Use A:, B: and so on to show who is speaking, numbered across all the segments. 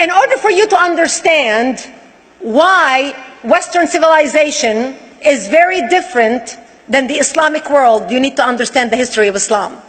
A: In order for you to understand why Western civilization is very different than the Islamic world, you need to understand the history of Islam.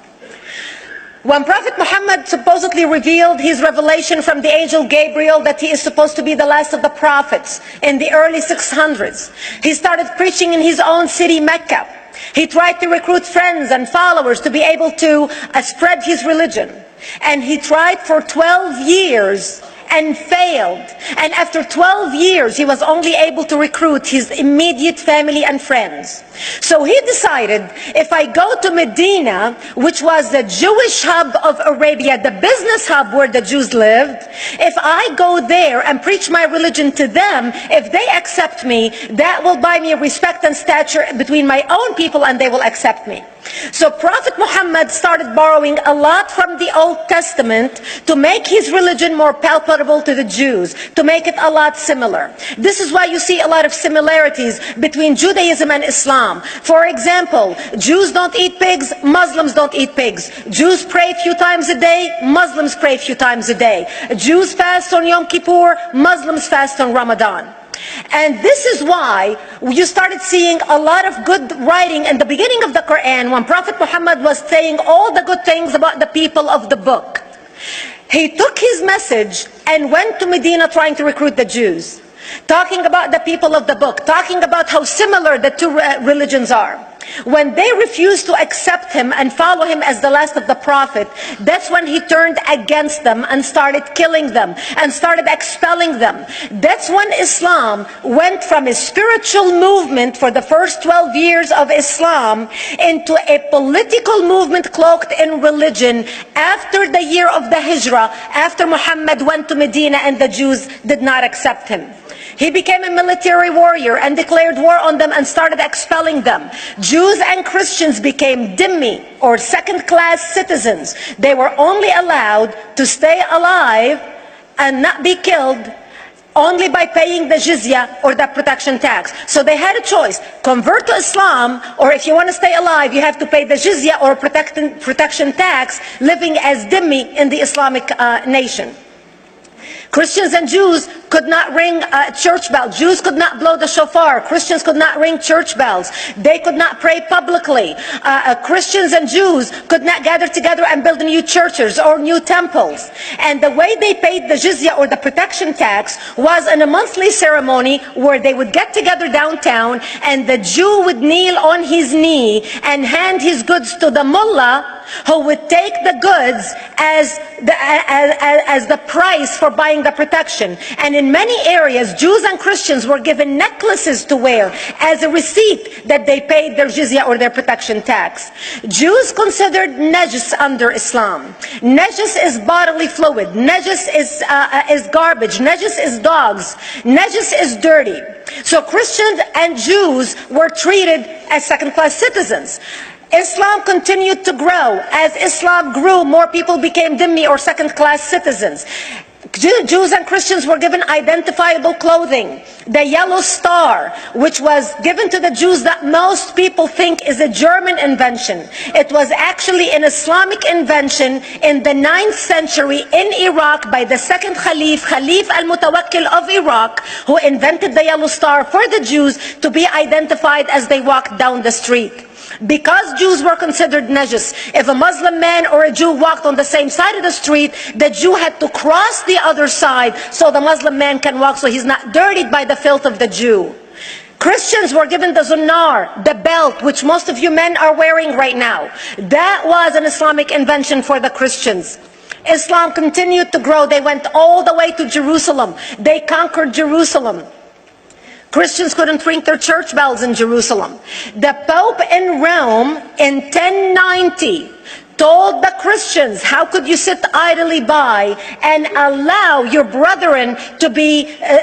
A: When Prophet Muhammad supposedly revealed his revelation from the angel Gabriel that he is supposed to be the last of the prophets in the early 600s, he started preaching in his own city, Mecca. He tried to recruit friends and followers to be able to spread his religion. And he tried for 12 years and failed. And after 12 years, he was only able to recruit his immediate family and friends. So he decided, if I go to Medina, which was the Jewish hub of Arabia, the business hub where the Jews lived, if I go there and preach my religion to them, if they accept me, that will buy me respect and stature between my own people, and they will accept me. So Prophet Muhammad started borrowing a lot from the Old Testament to make his religion more palatable to the Jews, to make it a lot similar. This is why you see a lot of similarities between Judaism and Islam. For example, Jews don't eat pigs, Muslims don't eat pigs. Jews pray a few times a day, Muslims pray a few times a day. Jews fast on Yom Kippur, Muslims fast on Ramadan. And this is why you started seeing a lot of good writing in the beginning of the Quran when Prophet Muhammad was saying all the good things about the people of the book. He took his message and went to Medina trying to recruit the Jews, talking about the people of the book, talking about how similar the two religions are. When they refused to accept him and follow him as the last of the prophet, that's when he turned against them and started killing them and started expelling them. That's when Islam went from a spiritual movement for the first 12 years of Islam into a political movement cloaked in religion after the year of the Hijrah, after Muhammad went to Medina and the Jews did not accept him. He became a military warrior and declared war on them and started expelling them. Jews and Christians became dhimmi, or second-class citizens. They were only allowed to stay alive and not be killed only by paying the jizya, or the protection tax. So they had a choice: convert to Islam, or if you want to stay alive, you have to pay the jizya or protection tax, living as dhimmi in the Islamic nation. Christians and Jews could not ring church bells. Jews could not blow the shofar. Christians could not ring church bells. They could not pray publicly. Christians and Jews could not gather together and build new churches or new temples. And the way they paid the jizya, or the protection tax, was in a monthly ceremony where they would get together downtown and the Jew would kneel on his knee and hand his goods to the mullah, who would take the goods as the price for buying the protection. And in many areas, Jews and Christians were given necklaces to wear as a receipt that they paid their jizya, or their protection tax. Jews considered najis under Islam. Najis is bodily fluid. Najis is garbage. Najis is dogs. Najis is dirty. So Christians and Jews were treated as second-class citizens. Islam continued to grow. As Islam grew, more people became dhimmi, or second-class citizens. Jews and Christians were given identifiable clothing. The yellow star, which was given to the Jews, that most people think is a German invention. It was actually an Islamic invention in the 9th century in Iraq by the second Khalif al-Mutawakkil of Iraq, who invented the yellow star for the Jews to be identified as they walked down the street. Because Jews were considered najis, if a Muslim man or a Jew walked on the same side of the street, the Jew had to cross the other side so the Muslim man can walk, so he's not dirtied by the filth of the Jew. Christians were given the zunnar, the belt, which most of you men are wearing right now. That was an Islamic invention for the Christians. Islam continued to grow. They went all the way to Jerusalem. They conquered Jerusalem. Christians couldn't ring their church bells in Jerusalem. The Pope in Rome in 1090 told the Christians, how could you sit idly by and allow your brethren to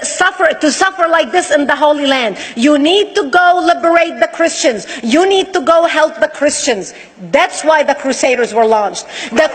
A: suffer like this in the Holy Land? You need to go liberate the Christians. You need to go help the Christians. That's why the Crusaders were launched. The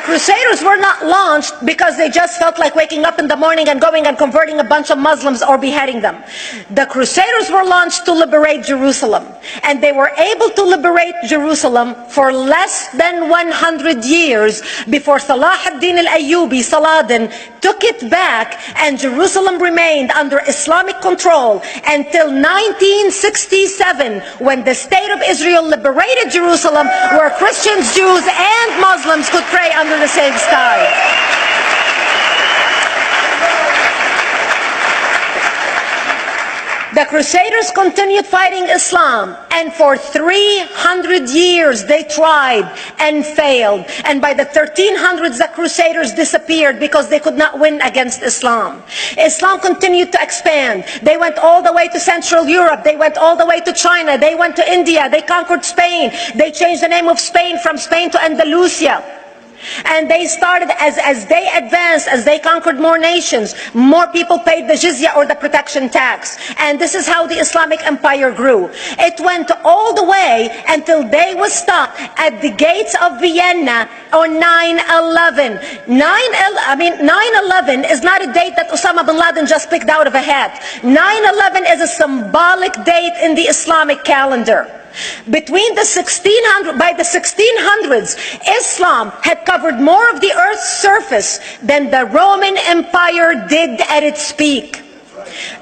A: Crusaders were not launched because they just felt like waking up in the morning and going and converting a bunch of Muslims or beheading them. The Crusaders were launched to liberate Jerusalem. And they were able to liberate Jerusalem for less than 100 years before Salah ad-Din al-Ayyubi, Saladin, took it back, and Jerusalem remained under Islamic control until 1967, when the State of Israel liberated Jerusalem, where Christians, Jews, and Muslims could pray under the same sky. The Crusaders continued fighting Islam, and for 300 years they tried and failed. And by the 1300s, the Crusaders disappeared because they could not win against Islam. Islam continued to expand. They went all the way to Central Europe. They went all the way to China. They went to India. They conquered Spain. They changed the name of Spain from Spain to Andalusia. And they started, as they advanced, as they conquered more nations, more people paid the jizya, or the protection tax. And this is how the Islamic Empire grew. It went all the way until they was stopped at the gates of Vienna on 9/11. 9/11 is not a date that Osama bin Laden just picked out of a hat. 9/11 is a symbolic date in the Islamic calendar. Between the 1600s, Islam had covered more of the earth's surface than the Roman Empire did at its peak.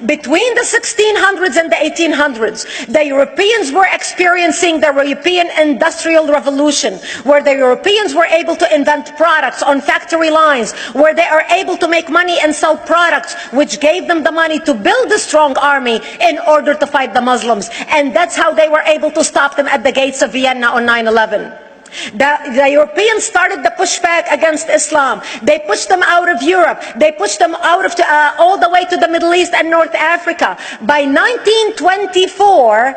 A: Between the 1600s and the 1800s, the Europeans were experiencing the European Industrial Revolution, where the Europeans were able to invent products on factory lines, where they are able to make money and sell products, which gave them the money to build a strong army in order to fight the Muslims. And that's how they were able to stop them at the gates of Vienna on 9/11. The Europeans started the pushback against Islam. They pushed them out of Europe. They pushed them out of all the way to the Middle East and North Africa. By 1924,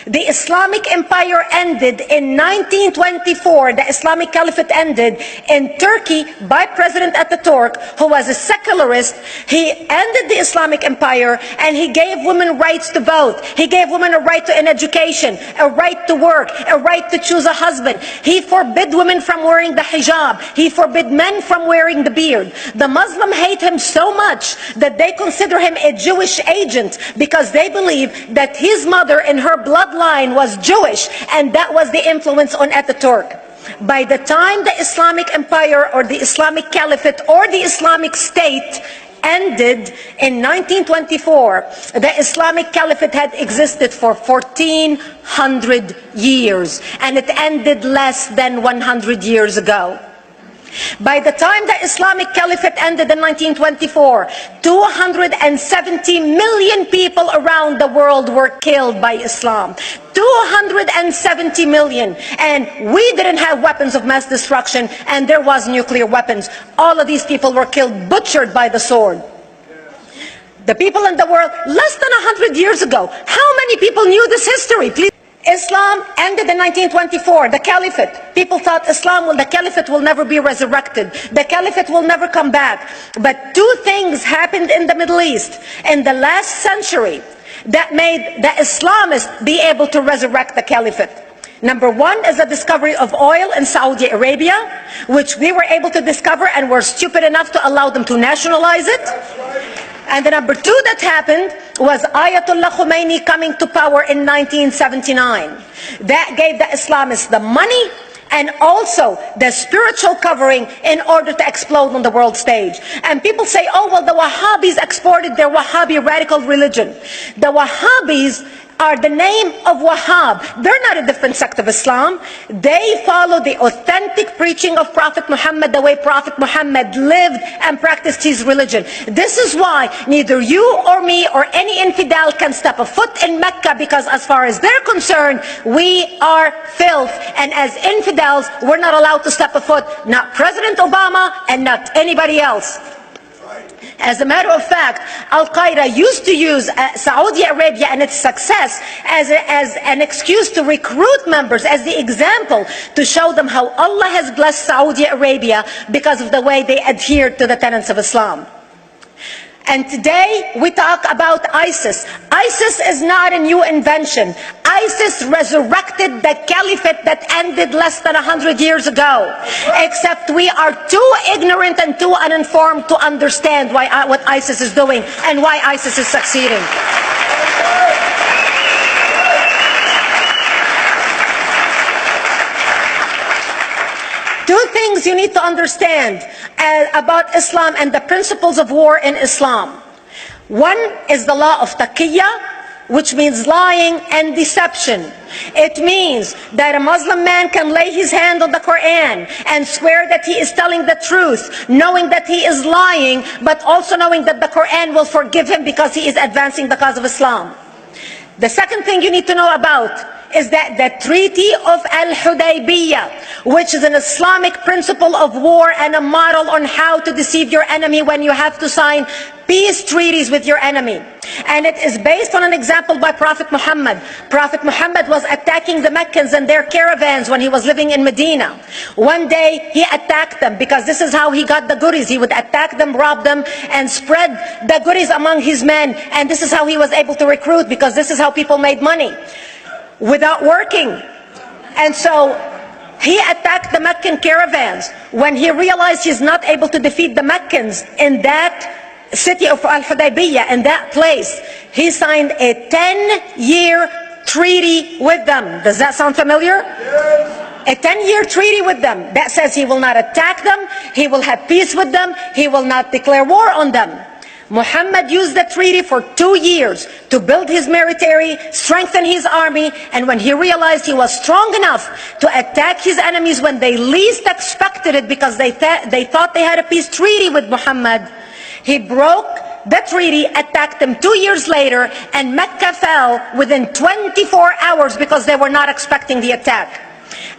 A: the Islamic Empire ended. In 1924, the Islamic Caliphate ended in Turkey by President Ataturk, who was a secularist. He ended the Islamic Empire, and he gave women rights to vote. He gave women a right to an education, a right to work, a right to choose a husband. He forbid women from wearing the hijab. He forbid men from wearing the beard. The Muslims hate him so much that they consider him a Jewish agent, because they believe that his mother in her bloodline was Jewish, and that was the influence on Ataturk. By the time the Islamic Empire, or the Islamic Caliphate, or the Islamic State ended in 1924, the Islamic Caliphate had existed for 1400 years, and it ended less than 100 years ago. By the time the Islamic Caliphate ended in 1924, 270 million people around the world were killed by Islam. 270 million. And we didn't have weapons of mass destruction, and there was nuclear weapons. All of these people were killed, butchered by the sword. The people in the world, less than 100 years ago, how many people knew this history? Please. Islam ended in 1924, the Caliphate. People thought the Caliphate will never be resurrected. The Caliphate will never come back. But two things happened in the Middle East in the last century that made the Islamists be able to resurrect the Caliphate. Number one is the discovery of oil in Saudi Arabia, which we were able to discover and were stupid enough to allow them to nationalize it. And the number two that happened was Ayatollah Khomeini coming to power in 1979. That gave the Islamists the money and also the spiritual covering in order to explode on the world stage. And people say, oh, well, the Wahhabis exported their Wahhabi radical religion. The Wahhabis are the name of Wahhab. They're not a different sect of Islam. They follow the authentic preaching of Prophet Muhammad, the way Prophet Muhammad lived and practiced his religion. This is why neither you or me or any infidel can step a foot in Mecca, because as far as they're concerned, we are filth. And as infidels, we're not allowed to step a foot, not President Obama and not anybody else. As a matter of fact, Al-Qaeda used to use Saudi Arabia and its success as an excuse to recruit members, as the example to show them how Allah has blessed Saudi Arabia because of the way they adhered to the tenets of Islam. And today we talk about ISIS. ISIS is not a new invention. ISIS resurrected the caliphate that ended less than 100 years ago. Except we are too ignorant and too uninformed to understand what ISIS is doing and why ISIS is succeeding. Two things you need to understand about Islam and the principles of war in Islam. One is the law of taqiyya, which means lying and deception. It means that a Muslim man can lay his hand on the Quran and swear that he is telling the truth, knowing that he is lying, but also knowing that the Quran will forgive him because he is advancing the cause of Islam. The second thing you need to know about is that the Treaty of Al-Hudaybiyah, which is an Islamic principle of war and a model on how to deceive your enemy when you have to sign peace treaties with your enemy. And it is based on an example by Prophet Muhammad. Prophet Muhammad was attacking the Meccans and their caravans when he was living in Medina. One day he attacked them because this is how he got the goodies. He would attack them, rob them, and spread the goodies among his men. And this is how he was able to recruit, because this is how people made money, without working. And so he attacked the Meccan caravans. When he realized he's not able to defeat the Meccans in that city of Al-Hudaybiyah, in that place, he signed a 10-year treaty with them. Does that sound familiar? Yes. A 10-year treaty with them that says he will not attack them, he will have peace with them, he will not declare war on them. Muhammad used the treaty for 2 years to build his military, strengthen his army, and when he realized he was strong enough to attack his enemies when they least expected it, because they thought they had a peace treaty with Muhammad, he broke the treaty, attacked them 2 years later, and Mecca fell within 24 hours because they were not expecting the attack.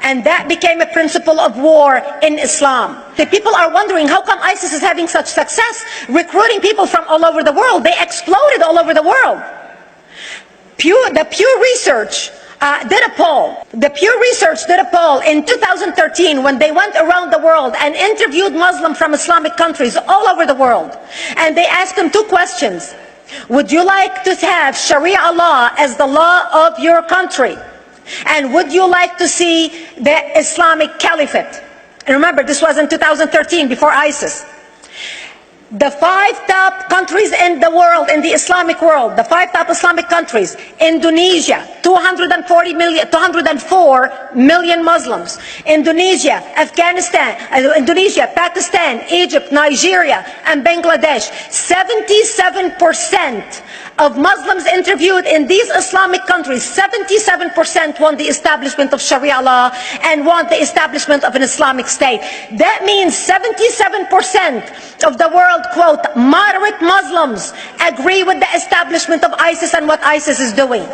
A: And that became a principle of war in Islam. The people are wondering, how come ISIS is having such success recruiting people from all over the world? They exploded all over the world. The Pew Research did a poll. The Pew Research did a poll in 2013 when they went around the world and interviewed Muslims from Islamic countries all over the world. And they asked them 2 questions. Would you like to have Sharia law as the law of your country? And would you like to see the Islamic Caliphate? And remember, this was in 2013, before ISIS. The 5 top countries in the world, in the Islamic world, the 5 top Islamic countries: Indonesia, 204 million Muslims. Indonesia, Pakistan, Egypt, Nigeria, and Bangladesh. 77% of Muslims interviewed in these Islamic countries, 77% want the establishment of Sharia law and want the establishment of an Islamic state. That means 77% of the world, quote, moderate Muslims agree with the establishment of ISIS and what ISIS is doing.